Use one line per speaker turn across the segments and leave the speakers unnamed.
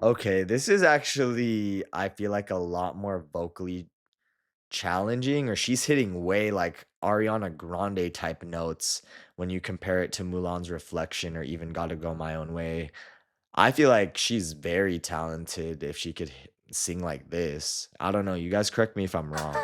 Okay, this is actually, I feel like, a lot more vocally challenging, or she's hitting way like Ariana Grande type notes when you compare it to Mulan's Reflection or even Gotta Go My Own Way. I feel like she's very talented if she could sing like this. I don't know. You guys correct me if I'm wrong.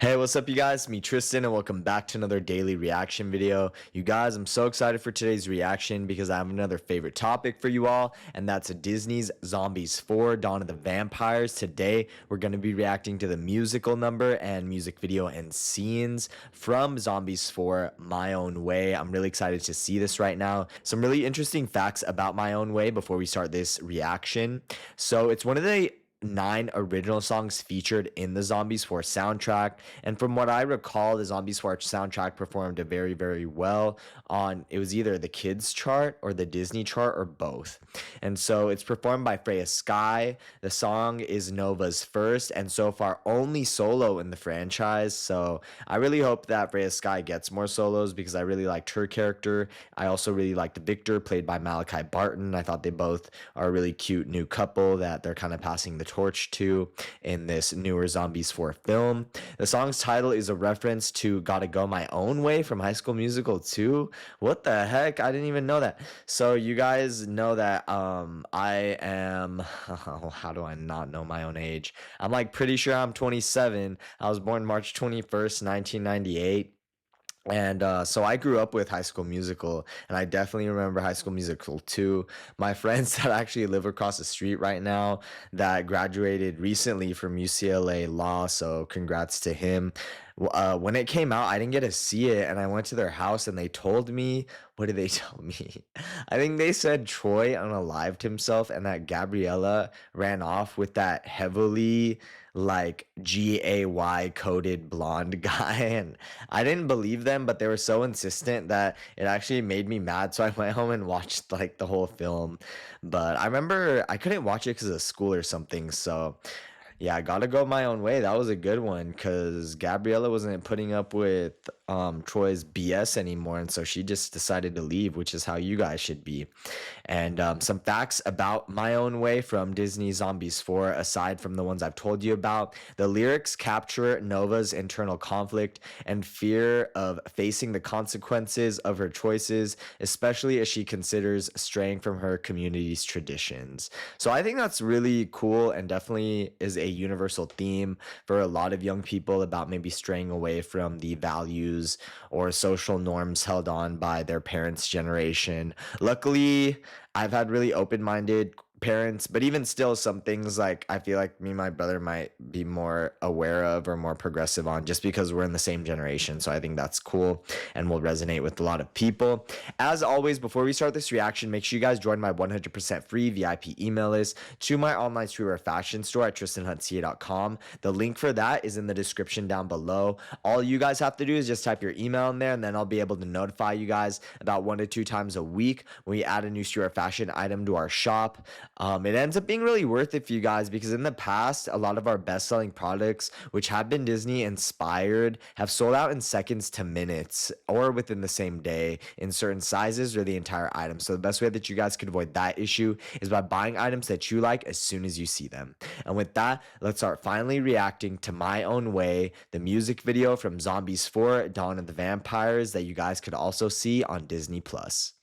Hey, what's up, you guys? Me, Tristan, and welcome back to another daily reaction video. You guys, I'm so excited for today's reaction because I have another favorite topic for you all, and that's Disney's Zombies 4 Dawn of the Vampires. Today, we're going to be reacting to the musical number and music video and scenes from Zombies 4 My Own Way. I'm really excited to see this right now. Some really interesting facts about My Own Way before we start this reaction. So, it's one of the 9 original songs featured in the Zombies 4 soundtrack. And from what I recall, the Zombies 4 soundtrack performed very, very well on, it was either the kids chart or the Disney chart or both. And so it's performed by Freya Skye. The song is Nova's first and so far only solo in the franchise. So I really hope that Freya Skye gets more solos because I really liked her character. I also really liked Victor, played by Malachi Barton. I thought they both are a really cute new couple that they're kind of passing the torch to in this newer Zombies 4 film. The song's title is a reference to Gotta Go My Own Way from High School Musical 2. What the heck? I didn't even know that. So you guys know that I am how do I not know my own age? I'm like pretty sure I'm 27. I was born March 21st, 1998. And so I grew up with High School Musical, and I definitely remember High School Musical 2. My friends that actually live across the street right now that graduated recently from UCLA Law, so congrats to him. When it came out, I didn't get to see it, and I went to their house and they told me, what did they tell me? I think they said Troy unalived himself and that Gabriella ran off with that heavily like GAY coded blonde guy. And I didn't believe them, but they were so insistent that it actually made me mad. So I went home and watched like the whole film. But I remember I couldn't watch it because of school or something. So yeah, I gotta go my own way. That was a good one because Gabriella wasn't putting up with Troy's BS anymore, and so she just decided to leave, which is how you guys should be. And some facts about My Own Way from Disney Zombies 4, aside from the ones I've told you about. The lyrics capture Nova's internal conflict and fear of facing the consequences of her choices, especially as she considers straying from her community's traditions. So I think that's really cool and definitely is a universal theme for a lot of young people about maybe straying away from the values or social norms held on by their parents' generation. Luckily, I've had really open-minded parents, but even still, some things like I feel like me and my brother might be more aware of or more progressive on just because we're in the same generation. So I think that's cool and will resonate with a lot of people. As always, before we start this reaction, make sure you guys join my 100% free VIP email list to my online streetwear fashion store at tristanhuntca.com. The link for that is in the description down below. All you guys have to do is just type your email in there, and then I'll be able to notify you guys about 1 to 2 times a week when we add a new streetwear fashion item to our shop. It ends up being really worth it for you guys because in the past, a lot of our best-selling products, which have been Disney inspired, have sold out in seconds to minutes or within the same day in certain sizes or the entire item. So the best way that you guys could avoid that issue is by buying items that you like as soon as you see them. And with that, let's start finally reacting to My Own Way, the music video from Zombies 4 Dawn of the Vampires that you guys could also see on Disney Plus.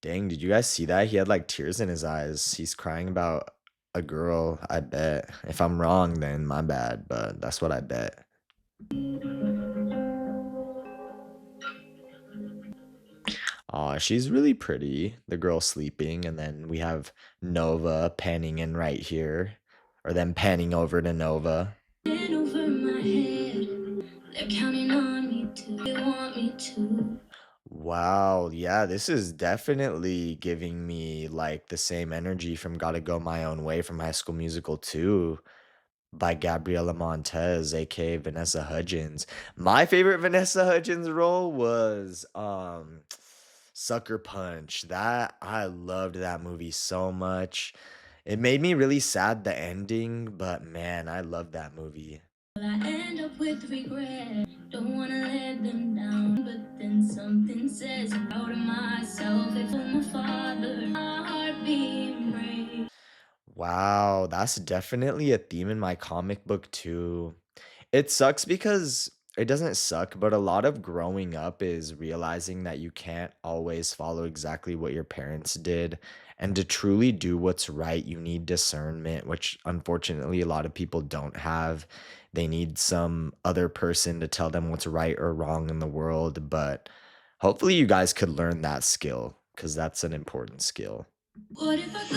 Dang, did you guys see that? He had like tears in his eyes. He's crying about a girl, I bet. If I'm wrong, then my bad, but that's what I bet. Aw, she's really pretty. The girl sleeping, and then we have Nova panning in right here, or then panning over to Nova. Over my head. They're counting on me to, they want me to. Wow, yeah, this is definitely giving me like the same energy from Gotta Go My Own Way from High School Musical 2 by Gabriela Montez, aka Vanessa Hudgens. My favorite Vanessa Hudgens role was Sucker Punch. That I loved that movie so much. It made me really sad the ending, but man, I love that movie.
I end up with regret. Don't wanna let them down, but then something says I'm proud of myself. If I'm a father, my heart being brave.
Wow, that's definitely a theme in my comic book too. It sucks because it doesn't suck, but a lot of growing up is realizing that you can't always follow exactly what your parents did. And to truly do what's right, you need discernment, which unfortunately a lot of people don't have. They need some other person to tell them what's right or wrong in the world. But hopefully, you guys could learn that skill because that's an important skill.
What if I go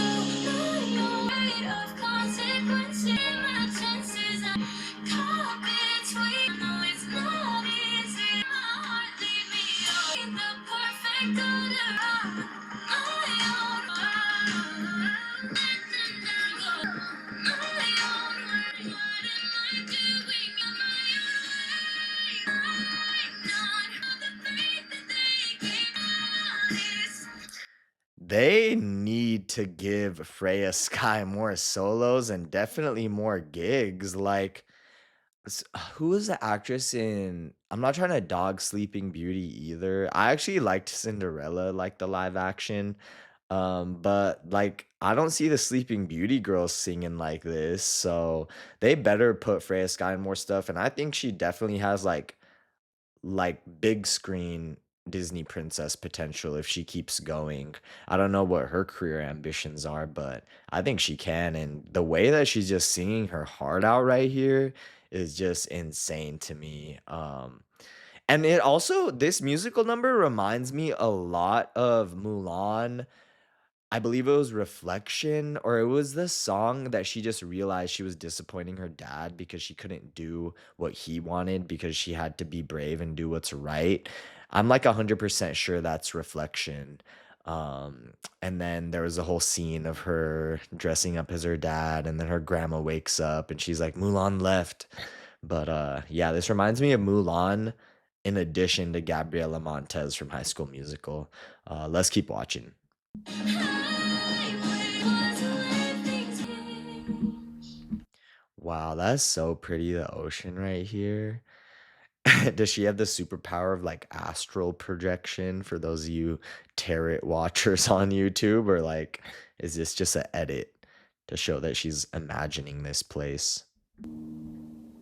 afraid of consequences? My chances are caught between. No, it's not easy. My heart lead me on. The perfect order of my own world. My own world. What am I doing on my own way? Not the faith that they gave us.
They need to give Freya Skye more solos and definitely more gigs. Like, who was the actress in? I'm not trying to dog Sleeping Beauty either. I actually liked Cinderella, like the live action. But like, I don't see the Sleeping Beauty girls singing like this. So they better put Freya Skye in more stuff. And I think she definitely has like big screen Disney princess potential if she keeps going. I don't know what her career ambitions are, but I think she can. And the way that she's just singing her heart out right here is just insane to me. And it also, this musical number reminds me a lot of Mulan. I believe it was Reflection, or it was the song that she just realized she was disappointing her dad because she couldn't do what he wanted because she had to be brave and do what's right. I'm like 100% sure that's Reflection. And then there was a whole scene of her dressing up as her dad, and then her grandma wakes up and she's like, Mulan left. But yeah, this reminds me of Mulan in addition to Gabriela Montez from High School Musical. Let's keep watching. Wow, that's so pretty, the ocean right here. Does she have the superpower of like astral projection for those of you tarot watchers on YouTube? Or like, is this just an edit to show that she's imagining this place?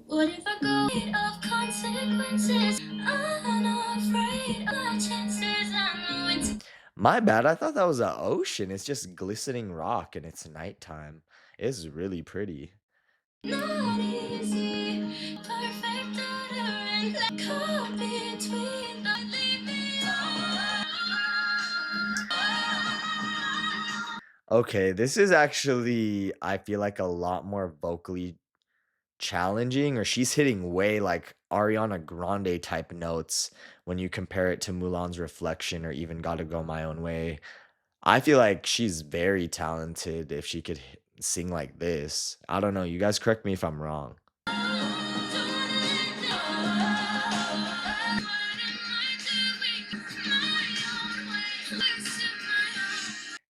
What if I go of consequences? I'm not afraid of my chances. I know it's
My bad, I thought that was an ocean. It's just glistening rock and it's nighttime. It's really pretty.
not easy. Perfect order and like caught between. But leave me
Okay, this is actually, I feel like a lot more vocally challenging, or she's hitting way like Ariana Grande type notes when you compare it to Mulan's Reflection or even Gotta Go My Own Way. I feel like she's very talented if she could sing like this. I don't know. You guys correct me if I'm wrong.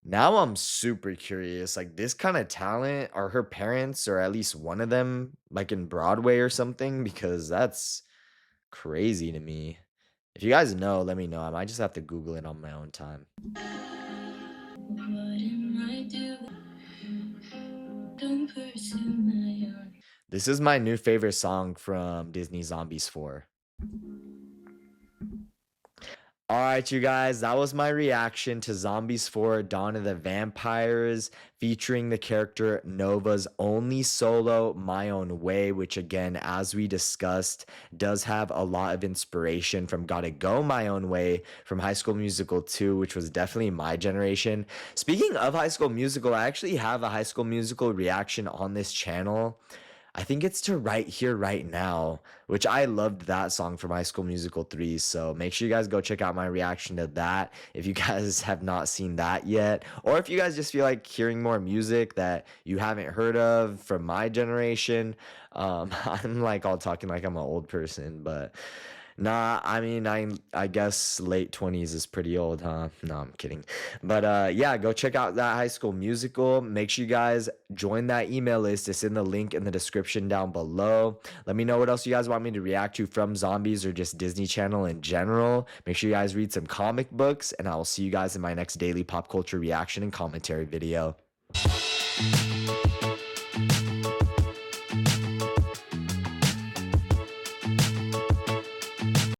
Now I'm super curious. Like this kind of talent, are her parents or at least one of them like in Broadway or something? Because that's crazy to me. If you guys know, let me know. I might just have to Google it on my own time.
what am I doing? Don't pursue my own.
This is my new favorite song from Disney Zombies 4. All right, you guys, that was my reaction to Zombies 4 Dawn of the Vampires, featuring the character Nova's only solo, My Own Way, which, again, as we discussed, does have a lot of inspiration from Gotta Go My Own Way from High School Musical 2, which was definitely my generation. Speaking of High School Musical, I actually have a High School Musical reaction on this channel. I think it's to Right Here, Right Now, which I loved that song from High School Musical 3. So make sure you guys go check out my reaction to that if you guys have not seen that yet. Or if you guys just feel like hearing more music that you haven't heard of from my generation. I'm like all talking like I'm an old person, but Nah, I mean, I guess late 20s is pretty old, huh? No, I'm kidding. But yeah, go check out that High School Musical. Make sure you guys join that email list. It's in the link in the description down below. Let me know what else you guys want me to react to from zombies or just Disney Channel in general. Make sure you guys read some comic books, and I will see you guys in my next daily pop culture reaction and commentary video.